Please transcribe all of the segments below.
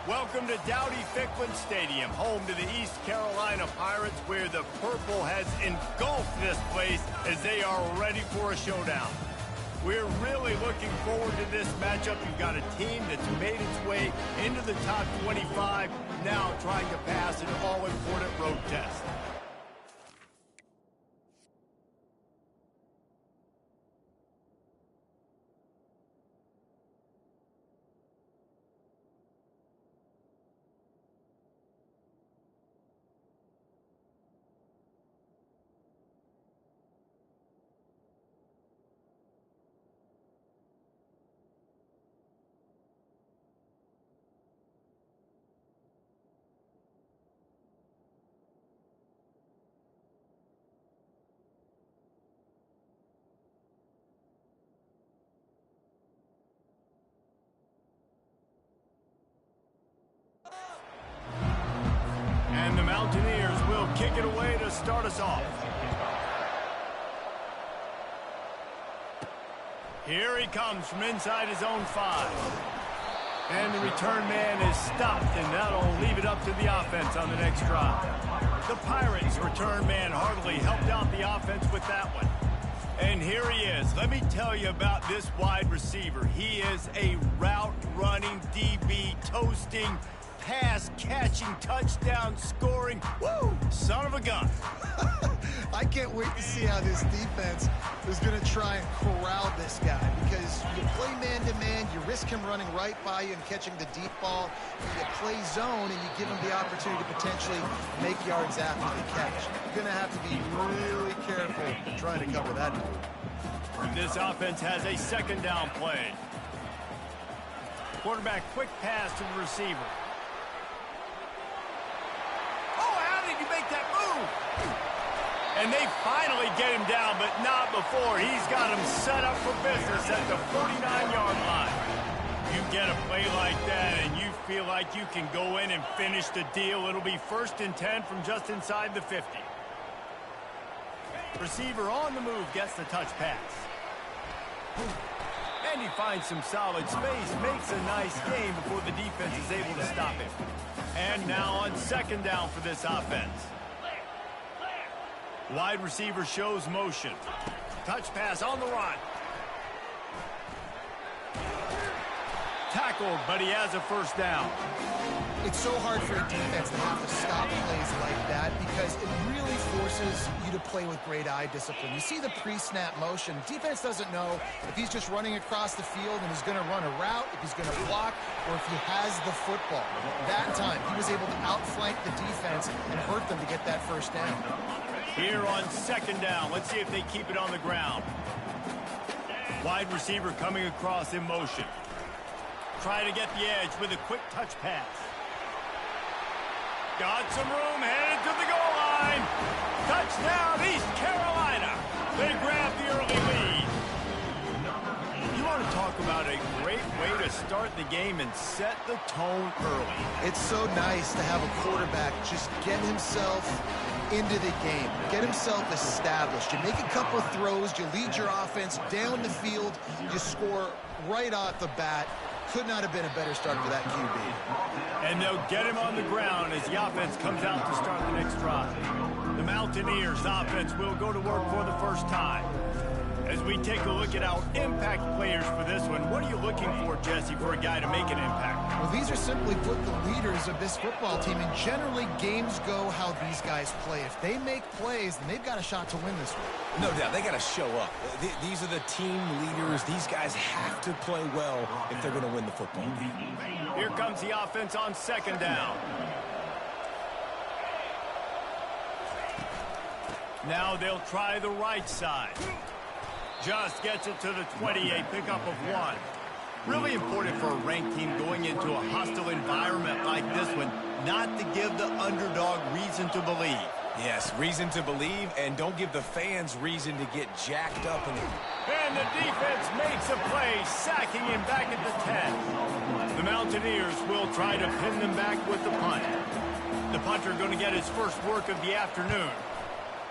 Welcome to Dowdy-Ficklen Stadium, home to the East Carolina Pirates, where the purple has engulfed this place as they are ready for a showdown. We're really looking forward to this matchup. You've got a team that's made its way into the top 25, now trying to pass an all-important road test. And the Mountaineers will kick it away to start us off. Here he comes from inside his own 5. And the return man is stopped, and that'll leave it up to the offense on the next drive. The Pirates' return man hardly helped out the offense with that one. And here he is. Let me tell you about this wide receiver. He is a route-running DB, toasting, pass-catching, touchdown-scoring, woo, son of a gun. I can't wait to see how this defense is going to try and corral this guy, because you play man-to-man, you risk him running right by you and catching the deep ball. You play zone, and you give him the opportunity to potentially make yards after the catch. You're going to have to be really careful trying to cover that move. This offense has a second down play. Quarterback quick pass to the receiver. And they finally get him down, but not before. He's got him set up for business at the 49-yard line. You get a play like that, and you feel like you can go in and finish the deal. It'll be 1st and 10 from just inside the 50. Receiver on the move gets the touch pass. And he finds some solid space, makes a nice gain before the defense is able to stop him. And now on second down for this offense. Wide receiver shows motion. Touch pass on the run. Tackled, but he has a first down. It's so hard for a defense to have to stop plays like that, because it really forces you to play with great eye discipline. You see the pre-snap motion. Defense doesn't know if he's just running across the field and he's going to run a route, if he's going to block, or if he has the football. That time, he was able to outflank the defense and hurt them to get that first down. Here on second down, let's see if they keep it on the ground. Wide receiver coming across in motion. Try to get the edge with a quick touch pass. Got some room, headed to the goal line. Touchdown, East Carolina. They grab the early lead. You want to talk about a great way to start the game and set the tone early. It's so nice to have a quarterback just get himself into the game, get himself established. You make a couple of throws, you lead your offense down the field, you score right off the bat. Could not have been a better start for that QB. And they'll get him on the ground as the offense comes out to start the next drive. The Mountaineers offense will go to work for the first time. As we take a look at our impact players for this one, what are you looking for, Jesse, for a guy to make an impact? Well, these are simply put the leaders of this football team, and generally games go how these guys play. If they make plays, then they've got a shot to win this one. No doubt, they got to show up. These are the team leaders. These guys have to play well if they're going to win the football game. Here comes the offense on second down. Now they'll try the right side. Just gets it to the 28, pickup of 1. Really important for a ranked team going into a hostile environment like this one, not to give the underdog reason to believe. Yes, reason to believe, and don't give the fans reason to get jacked up. And the defense makes a play, sacking him back at the 10. The Mountaineers will try to pin them back with the punt. The punter going to get his first work of the afternoon.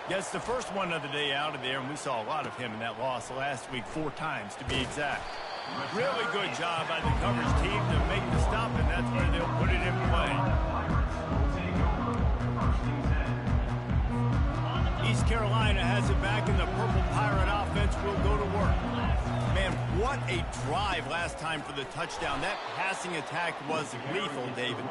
Gets the first one of the day out of there, and we saw a lot of him in that loss last week, 4 times to be exact. Really good job by the coverage team to make the stop, and that's where they'll put it in play. East Carolina has it back, and the Purple Pirate offense will go to work. Man, what a drive last time for the touchdown. That passing attack was lethal, David.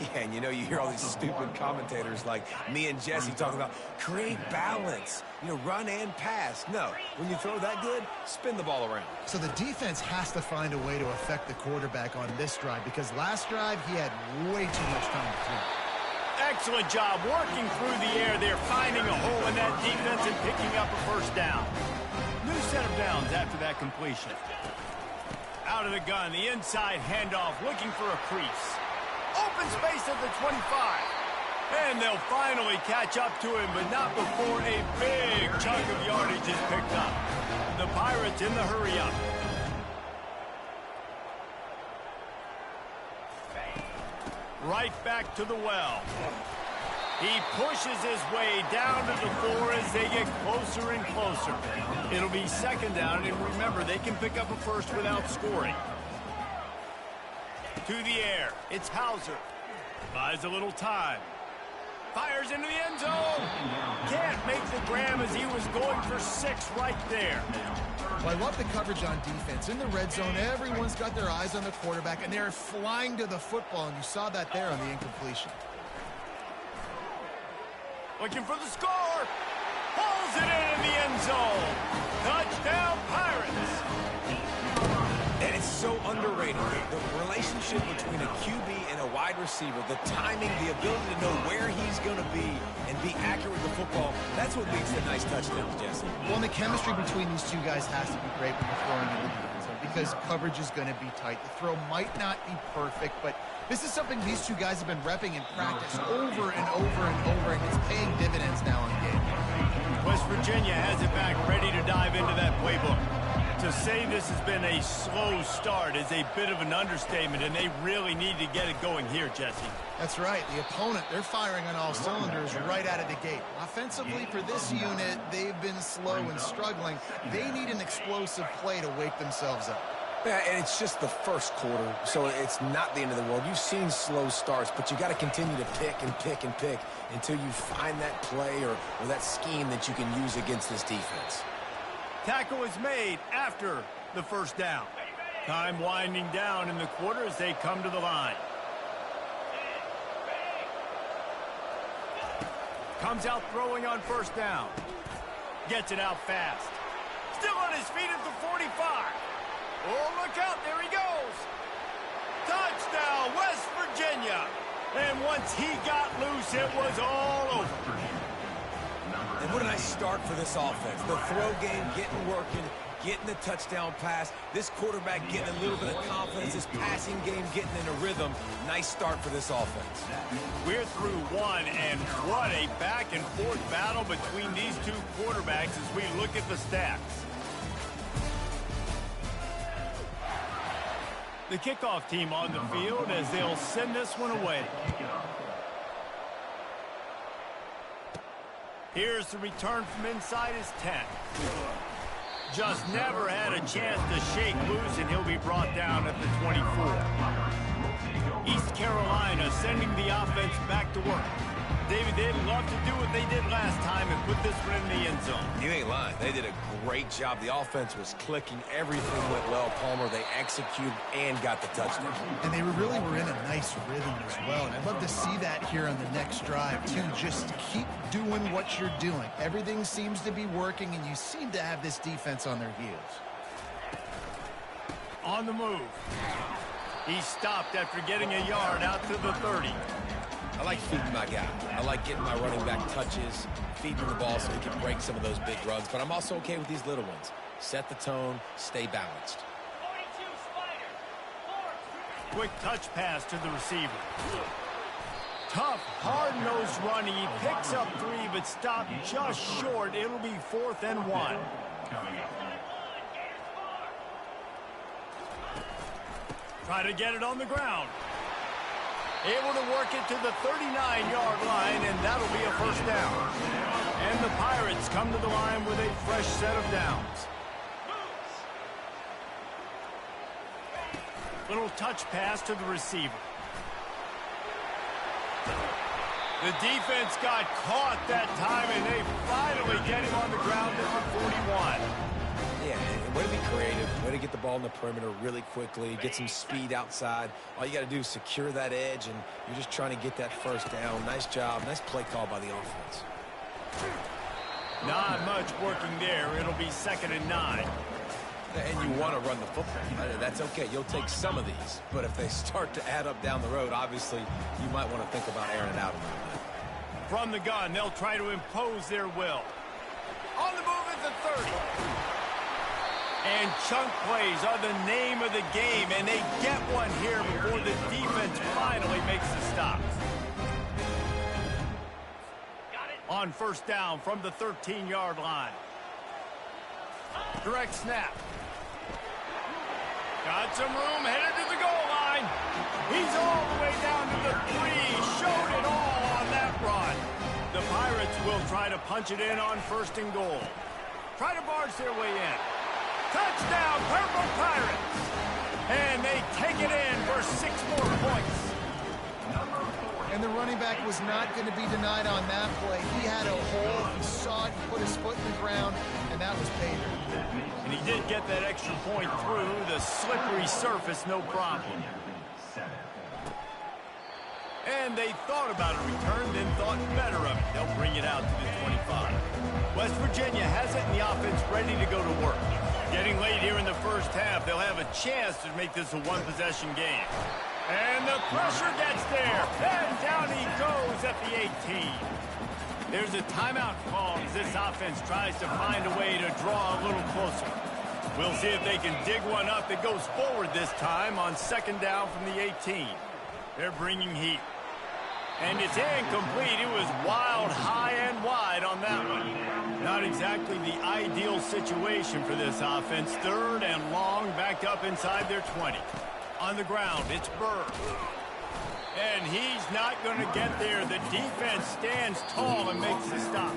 Yeah, and you know, you hear all these stupid commentators like me and Jesse talking about create balance, you know, run and pass. No, when you throw that good, spin the ball around. So the defense has to find a way to affect the quarterback on this drive, because last drive he had way too much time to throw. Excellent job working through the air. They're finding a hole in that defense and picking up a first down. New set of downs after that completion. Out of the gun, the inside handoff, looking for a crease. Open space at the 25. And they'll finally catch up to him, but not before a big chunk of yardage is picked up. The Pirates in the hurry up. Right back to the well. He pushes his way down to the floor as they get closer and closer. It'll be second down, and remember, they can pick up a first without scoring. To the air, it's Hauser. Buys a little time. Fires into the end zone. Can't make the grab as he was going for 6 right there. Well, I love the coverage on defense. In the red zone, everyone's got their eyes on the quarterback, and they're flying to the football, and you saw that there on the incompletion. Looking for the score. Pulls it in the end zone. Touchdown, Pirates. And it's so underrated. The relationship between a QB and a wide receiver, the timing, the ability to know where he's going to be and be accurate with the football, that's what leads to nice touchdowns, Jesse. Well, and the chemistry between these two guys has to be great when you're throwing into the end zone, because coverage is going to be tight. The throw might not be perfect, but this is something these two guys have been repping in practice over and over and over, and it's paying dividends now in the game. West Virginia has it back, ready to dive into that playbook. To say this has been a slow start is a bit of an understatement, and they really need to get it going here, Jesse. That's right. The opponent, they're firing on all cylinders right out of the gate. Offensively, for this unit, they've been slow and struggling. They need an explosive play to wake themselves up. Yeah, and it's just the first quarter, so it's not the end of the world. You've seen slow starts, but you got to continue to pick and pick and pick until you find that play or that scheme that you can use against this defense. Tackle is made after the first down. Time winding down in the quarter as they come to the line. Comes out throwing on first down. Gets it out fast. Still on his feet at the 45. Oh, look out, there he goes. Touchdown, West Virginia. And once he got loose, it was all over. And what a nice start for this offense. The throw game getting working, getting the touchdown pass. This quarterback getting a little bit of confidence. This passing game getting in a rhythm. Nice start for this offense. We're through one, and what a back-and-forth battle between these two quarterbacks as we look at the stats. The kickoff team on the field as they'll send this one away. Here's the return from inside his 10. Just never had a chance to shake loose, and he'll be brought down at the 24. East Carolina sending the offense back to work. David, they'd love to do what they did last time and put this one in the end zone. You ain't lying. They did a great job. The offense was clicking. Everything went well, Palmer. They executed and got the touchdown. And they really were in a nice rhythm as well. And I'd love to see that here on the next drive, too. Just keep doing what you're doing. Everything seems to be working, and you seem to have this defense on their heels. On the move. He stopped after getting a yard out to the 30. I like feeding my guy. I like getting my running back touches, feeding the ball so he can break some of those big runs. But I'm also okay with these little ones. Set the tone, stay balanced. Quick touch pass to the receiver. Tough, hard-nosed run. He picks up 3, but stopped just short. It'll be 4th and 1. Try to get it on the ground. Able to work it to the 39-yard line, and that'll be a first down. And the Pirates come to the line with a fresh set of downs. Little touch pass to the receiver. The defense got caught that time, and they finally get him on the ground at the 41. Yeah, and way to be creative, way to get the ball in the perimeter really quickly, get some speed outside. All you got to do is secure that edge, and you're just trying to get that first down. Nice job. Nice play call by the offense. Not much working there. It'll be 2nd and 9. And you want to run the football. That's okay. You'll take some of these. But if they start to add up down the road, obviously, you might want to think about airing it out a little bit. From the gun, they'll try to impose their will. On the move at the 30. And chunk plays are the name of the game, and they get one here before the defense finally makes the stop. On 1st down from the 13-yard line. Direct snap. Got some room, headed to the goal line. He's all the way down to the 3. Showed it all on that run. The Pirates will try to punch it in on 1st and goal. Try to barge their way in. Touchdown, Purple Pirates. And they take it in for 6 more points. And the running back was not going to be denied on that play. He had a hole, he saw it, he put his foot in the ground, and that was pay dirt. And he did get that extra point through the slippery surface, no problem. And they thought about a return, then thought better of it. They'll bring it out to the 25. West Virginia has it, and the offense ready to go to work. Getting late here in the first half, they'll have a chance to make this a one-possession game. And the pressure gets there. And down he goes at the 18. There's a timeout call as this offense tries to find a way to draw a little closer. We'll see if they can dig one up that goes forward this time on 2nd down from the 18. They're bringing heat. And it's incomplete. It was wild, high and wide on that one. Not exactly the ideal situation for this offense. 3rd and long, backed up inside their 20. On the ground, it's Burr. And he's not going to get there. The defense stands tall and makes the stop.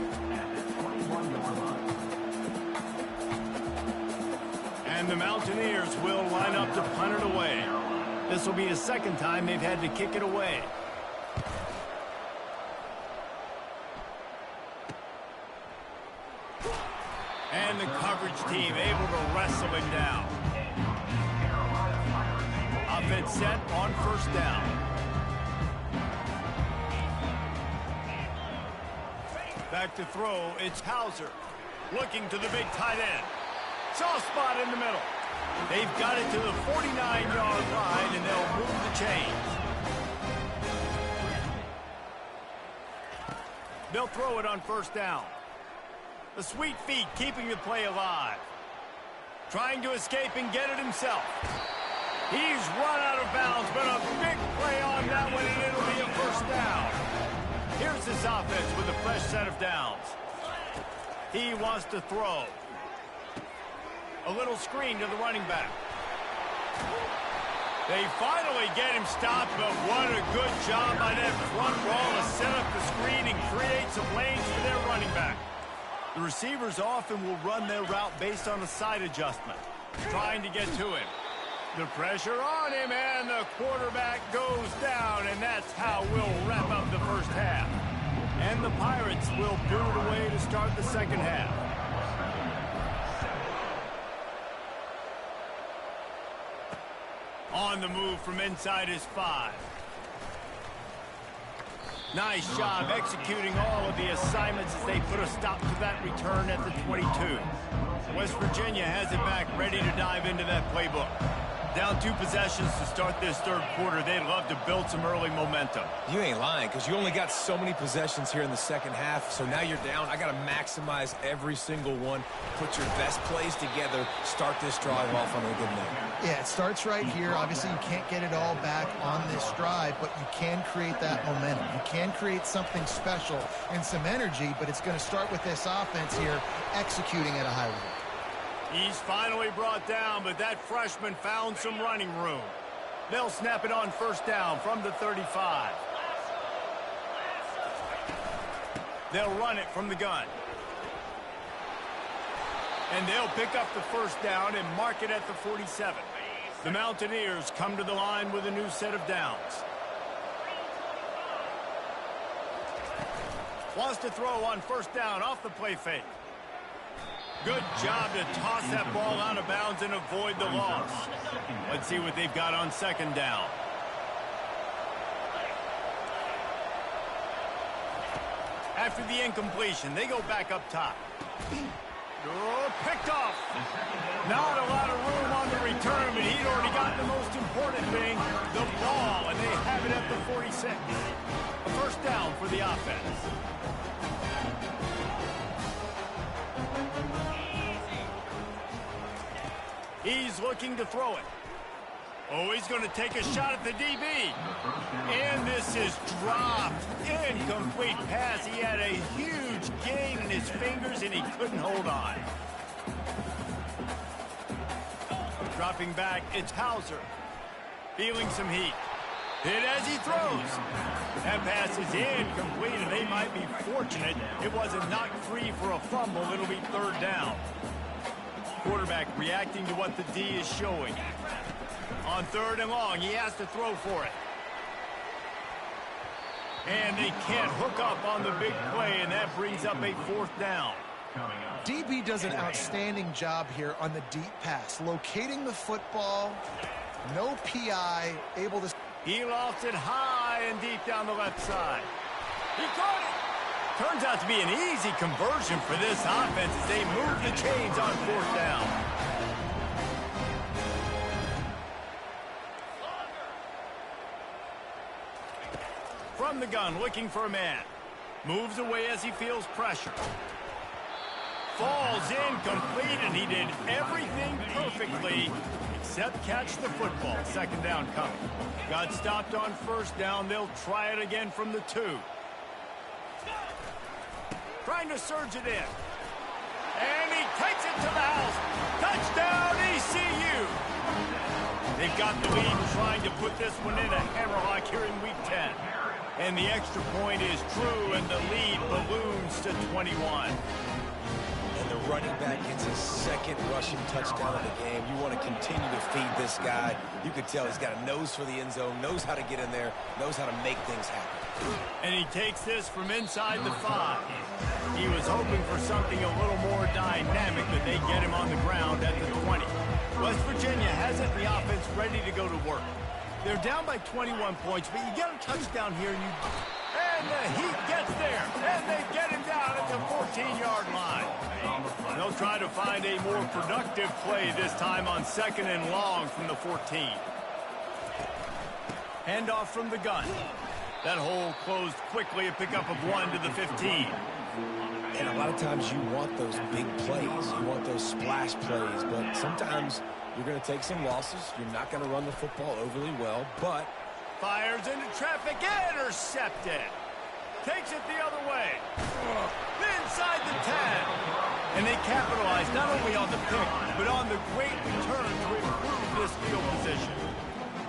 And the Mountaineers will line up to punt it away. This will be the 2nd time they've had to kick it away. And the coverage team able to wrestle him down. Offense set on 1st down. Back to throw, it's Hauser. Looking to the big tight end. Soft spot in the middle. They've got it to the 49-yard line, and they'll move the chains. They'll throw it on 1st down. The sweet feet keeping the play alive. Trying to escape and get it himself. He's run out of bounds, but a big play on that one, and it'll be a 1st down. Here's this offense with a fresh set of downs. He wants to throw. A little screen to the running back. They finally get him stopped, but what a good job by that front row to set up the screen and create some lanes for their running back. The receivers often will run their route based on a side adjustment, trying to get to him. The pressure on him, and the quarterback goes down, and that's how we'll wrap up the first half. And the Pirates will boot it away to start the 2nd half. On the move from inside his 5. Nice job executing all of the assignments as they put a stop to that return at the 22. West Virginia has it back, ready to dive into that playbook. Down 2 possessions to start this 3rd quarter. They'd love to build some early momentum. You ain't lying, because you only got so many possessions here in the 2nd half, so now you're down. I got to maximize every single one, put your best plays together, start this drive off on a good note. Yeah, it starts right here. Obviously, you can't get it all back on this drive, but you can create that momentum. You can create something special and some energy, but it's going to start with this offense here executing at a high rate. He's finally brought down, but that freshman found some running room. They'll snap it on 1st down from the 35. They'll run it from the gun. And they'll pick up the 1st down and mark it at the 47. The Mountaineers come to the line with a new set of downs. Wants to throw on first down off the play fake. Good job to toss that ball out of bounds and avoid the loss. Let's see what they've got on second down. After the incompletion, they go back up top. Oh, picked off. Not a lot of room on the return, but he'd already got the most important thing, the ball, and they have it at the 46. A first down for the offense. He's looking to throw it. Oh, he's going to take a shot at the DB. And this is dropped. Incomplete pass. He had a huge gain in his fingers, and he couldn't hold on. Dropping back, it's Hauser. Feeling some heat. Hit as he throws. That pass is incomplete, and they might be fortunate it wasn't knocked free for a fumble. It'll be third down. Quarterback reacting to what the D is showing. On third and long, he has to throw for it. And they can't hook up on the big play, and that brings up a fourth down. DB does an outstanding job here on the deep pass. Locating the football, no PI, able to... He lofts it high and deep down the left side. He caught it! Turns out to be an easy conversion for this offense as they move the chains on fourth down. From the gun, looking for a man. Moves away as he feels pressure. Falls incomplete, and he did everything perfectly except catch the football. Second down coming. Got stopped on first down. They'll try it again from the 2. Trying to surge it in. And he takes it to the house. Touchdown, ECU. They've got the lead, trying to put this one in a hammerlock here in week 10. And the extra point is true, and the lead balloons to 21. And the running back gets his second rushing touchdown of the game. You want to continue to feed this guy. You could tell he's got a nose for the end zone, knows how to get in there, knows how to make things happen. And he takes this from inside the 5. He was hoping for something a little more dynamic, but they get him on the ground at the 20. West Virginia has it, the offense ready to go to work. They're down by 21 points, but you get a touchdown here, and the Heat gets there, and they get him down at the 14-yard line. They'll try to find a more productive play this time on second and long from the 14. Handoff from the gun. That hole closed quickly, a pickup of 1 to the 15. And a lot of times you want those big plays. You want those splash plays, but sometimes you're going to take some losses. You're not going to run the football overly well, but... Fires into traffic, intercepted. Takes it the other way. Inside the 10. And they capitalize not only on the pick, but on the great return to improve this field position.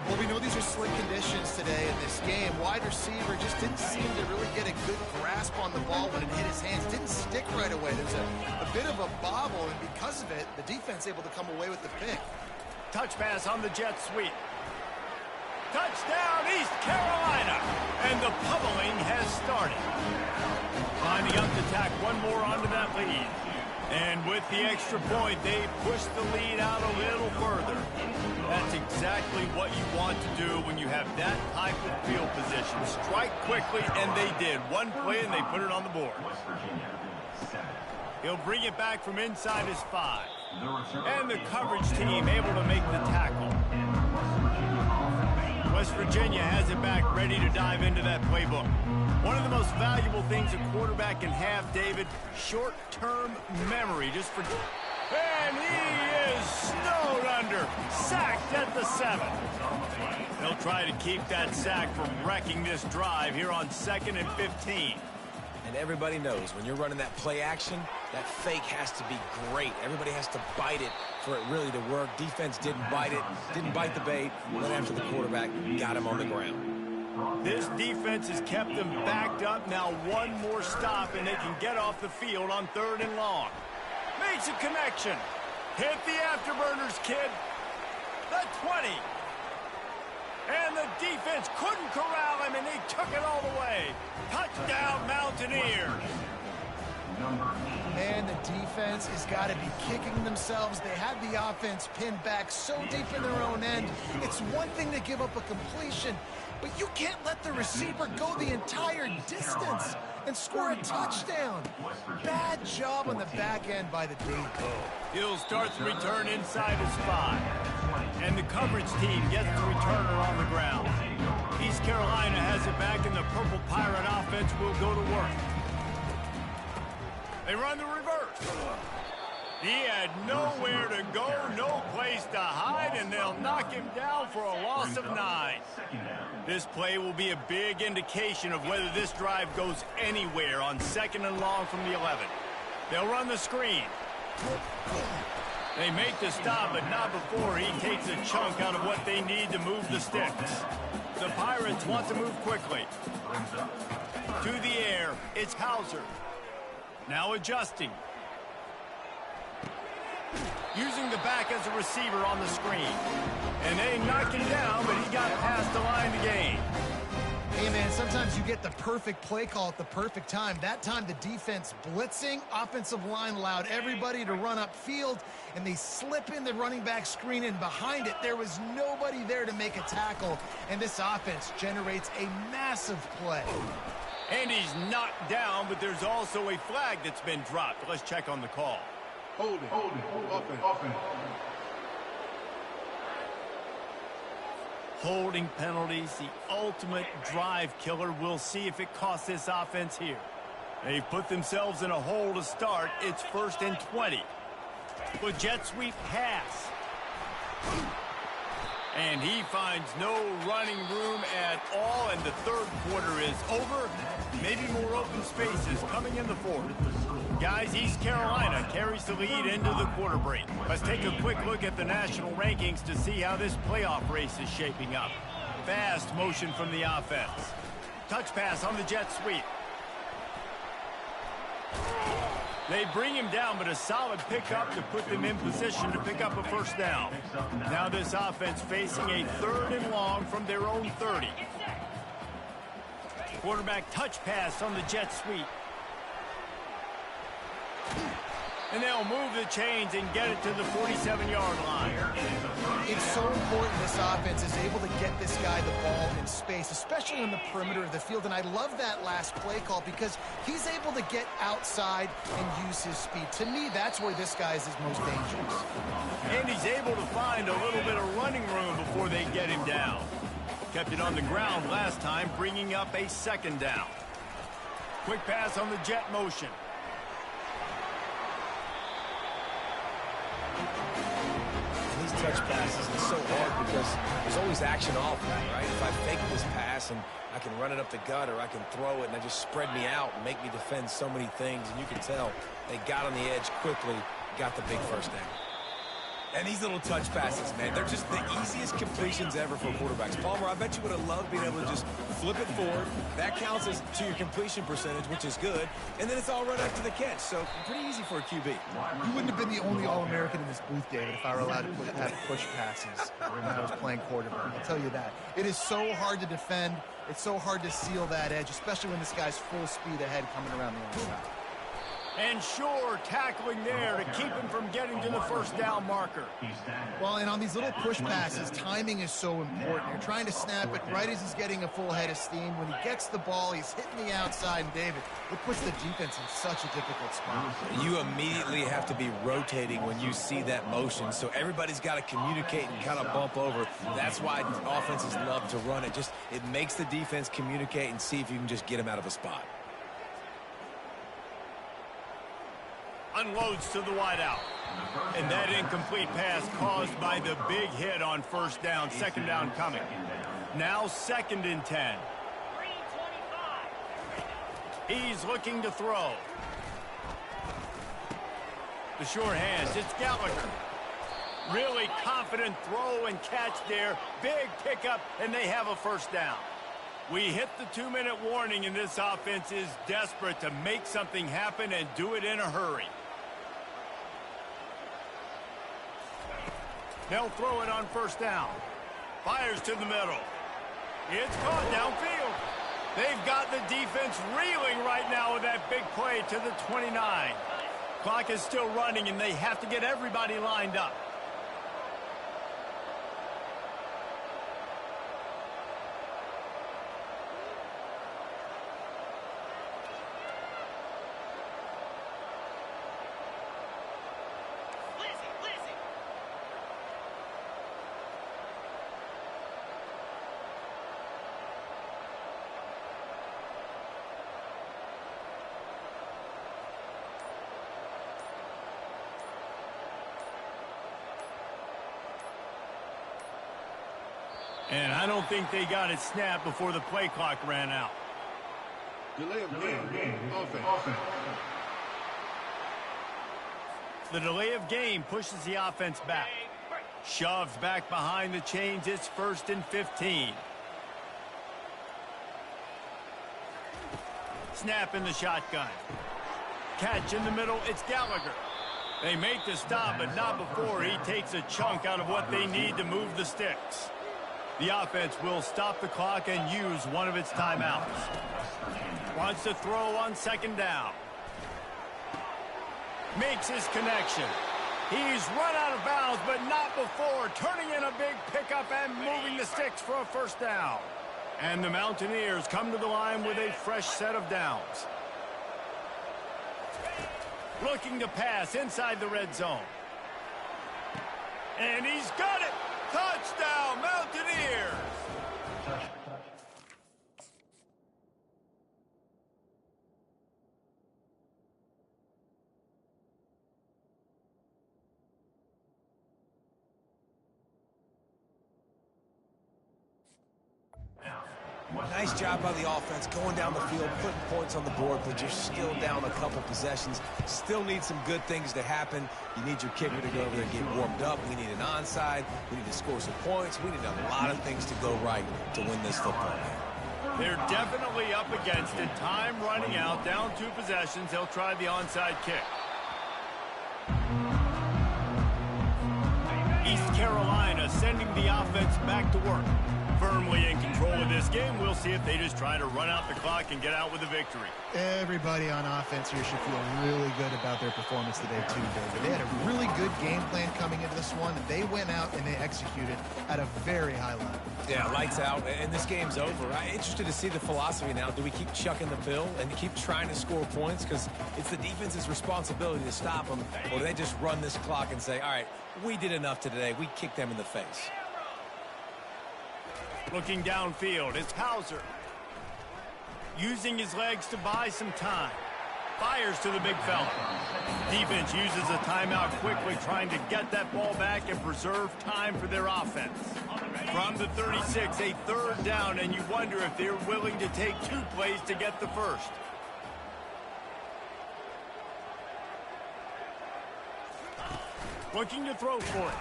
Well, we know these are slick conditions today in this game. Wide receiver just didn't seem to really get a good grasp on the ball when it hit his hands. Didn't stick right away. There's a bit of a bobble, and because of it, the defense able to come away with the pick. Touch pass on the jet sweep. Touchdown, East Carolina! And the pummeling has started. Lining up to tack one more onto that lead. And with the extra point, they push the lead out a little further. That's exactly what you want to do when you have that type of field position. Strike quickly, and they did. One play, and they put it on the board. He'll bring it back from inside his 5. And the coverage team able to make the tackle. West Virginia has it back, ready to dive into that playbook. One of the most valuable things a quarterback can have, David, short-term memory. Just for... And he is snowed under, sacked at the 7. They'll try to keep that sack from wrecking this drive here on 2nd and 15. And everybody knows when you're running that play action, that fake has to be great. Everybody has to bite it for it really to work. Defense didn't bite it, didn't bite the bait. Went after the quarterback, got him on the ground. This defense has kept them backed up. Now one more stop, and they can get off the field on 3rd and long. Makes a connection. Hit the afterburners, kid. The 20. And the defense couldn't corral him, and he took it all the way. Touchdown, Mountaineers. Man, the defense has got to be kicking themselves. They had the offense pinned back so deep in their own end. It's one thing to give up a completion, but you can't let the receiver go the entire distance and score a touchdown. Bad job on the back end by the D. He'll start the return inside his 5. And the coverage team gets the returner on the ground. East Carolina has it back, and the Purple Pirate offense will go to work. They run the reverse. He had nowhere to go, no place to hide, and they'll knock him down for a loss of 9. This play will be a big indication of whether this drive goes anywhere on 2nd and long from the 11. They'll run the screen. They make the stop, but not before he takes a chunk out of what they need to move the sticks. The Pirates want to move quickly. To the air, it's Hauser. Now adjusting. Using the back as a receiver on the screen. And they knocked him down, but he got past the line to gain. Hey, man, sometimes you get the perfect play call at the perfect time. That time, the defense blitzing, offensive line allowed everybody to run upfield, and they slip in the running back screen, and behind it, there was nobody there to make a tackle, and this offense generates a massive play. And he's knocked down, but there's also a flag that's been dropped. Let's check on the call. Hold it. Offense. Holding penalties, the ultimate drive killer. We'll see if it costs this offense here. They've put themselves in a hole to start. It's 1st and 20. The jet sweep pass. And he finds no running room at all, and the 3rd quarter is over. Maybe more open spaces coming in the 4th. Guys, East Carolina carries the lead into the quarter break. Let's take a quick look at the national rankings to see how this playoff race is shaping up. Fast motion from the offense. Touch pass on the jet sweep. They bring him down, but a solid pickup to put them in position to pick up a 1st down. Now this offense facing a 3rd and long from their own 30. Quarterback touch pass on the jet sweep. And they'll move the chains and get it to the 47-yard line. It's so important this offense is able to get this guy the ball in space, especially on the perimeter of the field. And I love that last play call because he's able to get outside and use his speed. To me, that's where this guy is his most dangerous. And he's able to find a little bit of running room before they get him down. Kept it on the ground last time, bringing up a 2nd down. Quick pass on the jet motion. Touch passes is so hard because there's always action off of it, right? If I fake this pass and I can run it up the gut or I can throw it and they just spread me out and make me defend so many things, and you can tell they got on the edge quickly, got the big 1st down. And these little touch passes, man, they're just the easiest completions ever for quarterbacks. Palmer, I bet you would have loved being able to just flip it forward. That counts as to your completion percentage, which is good. And then it's all right after the catch. So pretty easy for a QB. You wouldn't have been the only All-American in this booth, David, if I were allowed to have push passes when I was playing quarterback. I'll tell you that. It is so hard to defend. It's so hard to seal that edge, especially when this guy's full speed ahead coming around the outside. And Shore tackling there to keep him from getting to the 1st down marker. Well, and on these little push passes, timing is so important. You're trying to snap it right as he's getting a full head of steam. When he gets the ball, he's hitting the outside. And, David, it puts the defense in such a difficult spot. You immediately have to be rotating when you see that motion. So everybody's got to communicate and kind of bump over. That's why offenses love to run it. It makes the defense communicate and see if you can just get him out of a spot. Unloads to the wideout. And that incomplete pass caused by the big hit on 1st down, 2nd down coming. Now 2nd and 10. He's looking to throw. The short hands, it's Gallagher. Really confident throw and catch there. Big pickup, and they have a 1st down. We hit the 2-minute warning, and this offense is desperate to make something happen and do it in a hurry. They'll throw it on first down. Fires to the middle. It's caught downfield. They've got the defense reeling right now with that big play to the 29. Clock is still running, and they have to get everybody lined up. And I don't think they got it snapped before the play clock ran out. Delay of game. Offense. The delay of game pushes the offense back. Shoved back behind the chains. It's 1st and 15. Snap in the shotgun. Catch in the middle. It's Gallagher. They make the stop, but not before he takes a chunk out of what they need to move the sticks. The offense will stop the clock and use one of its timeouts. Wants to throw on second down. Makes his connection. He's run out of bounds, but not before turning in a big pickup and moving the sticks for a first down. And the Mountaineers come to the line with a fresh set of downs. Looking to pass inside the red zone. And he's got it! Touchdown, Mountaineers! Nice job by the offense going down the field, putting points on the board, but you're still down a couple possessions. Still need some good things to happen. You need your kicker to go over there and get warmed up. We need an onside. We need to score some points. We need a lot of things to go right to win this football game. They're definitely up against it. Time running out, down 2 possessions. They'll try the onside kick. East Carolina sending the offense back to work. Firmly in control of this game. We'll see if they just try to run out the clock and get out with a victory. Everybody on offense here should feel really good about their performance today, too, David. They had a really good game plan coming into this one. They went out and they executed at a very high level. Yeah, lights out, and this game's over. I'm interested to see the philosophy now. Do we keep chucking the pill and keep trying to score points? Because it's the defense's responsibility to stop them. Or do they just run this clock and say, all right, we did enough today. We kicked them in the face. Looking downfield, it's Hauser. Using his legs to buy some time. Fires to the big fella. Defense uses a timeout quickly, trying to get that ball back and preserve time for their offense. From the 36, a third down, and you wonder if they're willing to take 2 plays to get the first. Looking to throw for it.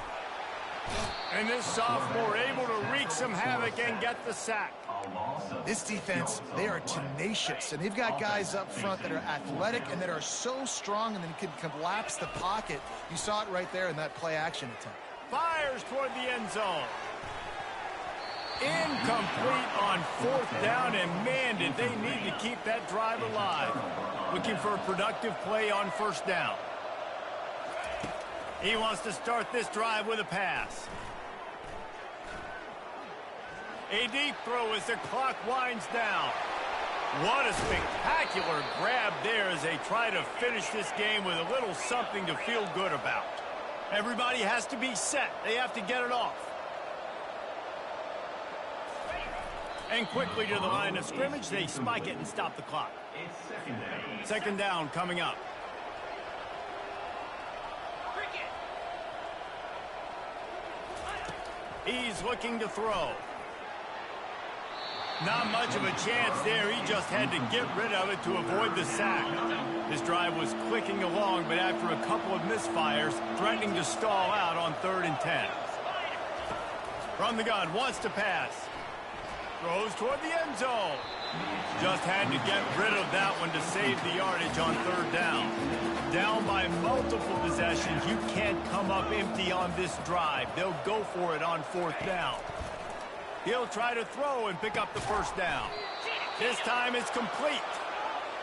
And this sophomore able to wreak some havoc and get the sack. This defense, they are tenacious, and they've got guys up front that are athletic and that are so strong and then can collapse the pocket. You saw it right there in that play-action attempt. Fires toward the end zone. Incomplete on 4th down, and man, did they need to keep that drive alive. Looking for a productive play on 1st down. He wants to start this drive with a pass. A deep throw as the clock winds down. What a spectacular grab there as they try to finish this game with a little something to feel good about. Everybody has to be set. They have to get it off. And quickly to the line of scrimmage, they spike it and stop the clock. Second down coming up. He's looking to throw. Not much of a chance there. He just had to get rid of it to avoid the sack. This drive was clicking along, but after a couple of misfires, threatening to stall out on 3rd and 10. From the gun, wants to pass. Throws toward the end zone. Just had to get rid of that one to save the yardage on third down. Down by multiple possessions, you can't come up empty on this drive. They'll go for it on fourth down. He'll try to throw and pick up the first down. This time it's complete.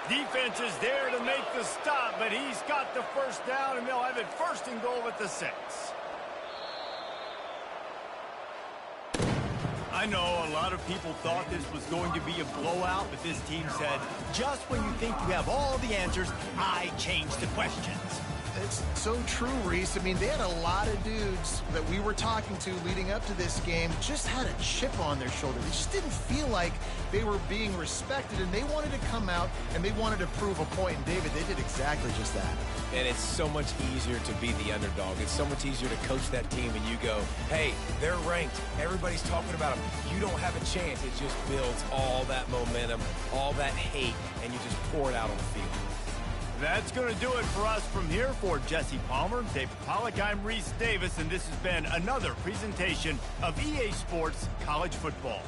Defense is there to make the stop, but he's got the first down, and they'll have it first and goal at the 6. I know a lot of people thought this was going to be a blowout, but this team said, just when you think you have all the answers, I change the questions. It's so true, Reese. I mean, they had a lot of dudes that we were talking to leading up to this game just had a chip on their shoulder. They just didn't feel like they were being respected, and they wanted to come out and they wanted to prove a point. And, David, they did exactly just that. And it's so much easier to be the underdog. It's so much easier to coach that team and you go, hey, they're ranked. Everybody's talking about them. You don't have a chance. It just builds all that momentum, all that hate, and you just pour it out on the field. That's going to do it for us from here. For Jesse Palmer, David Pollack, I'm Reese Davis, and this has been another presentation of EA Sports College Football.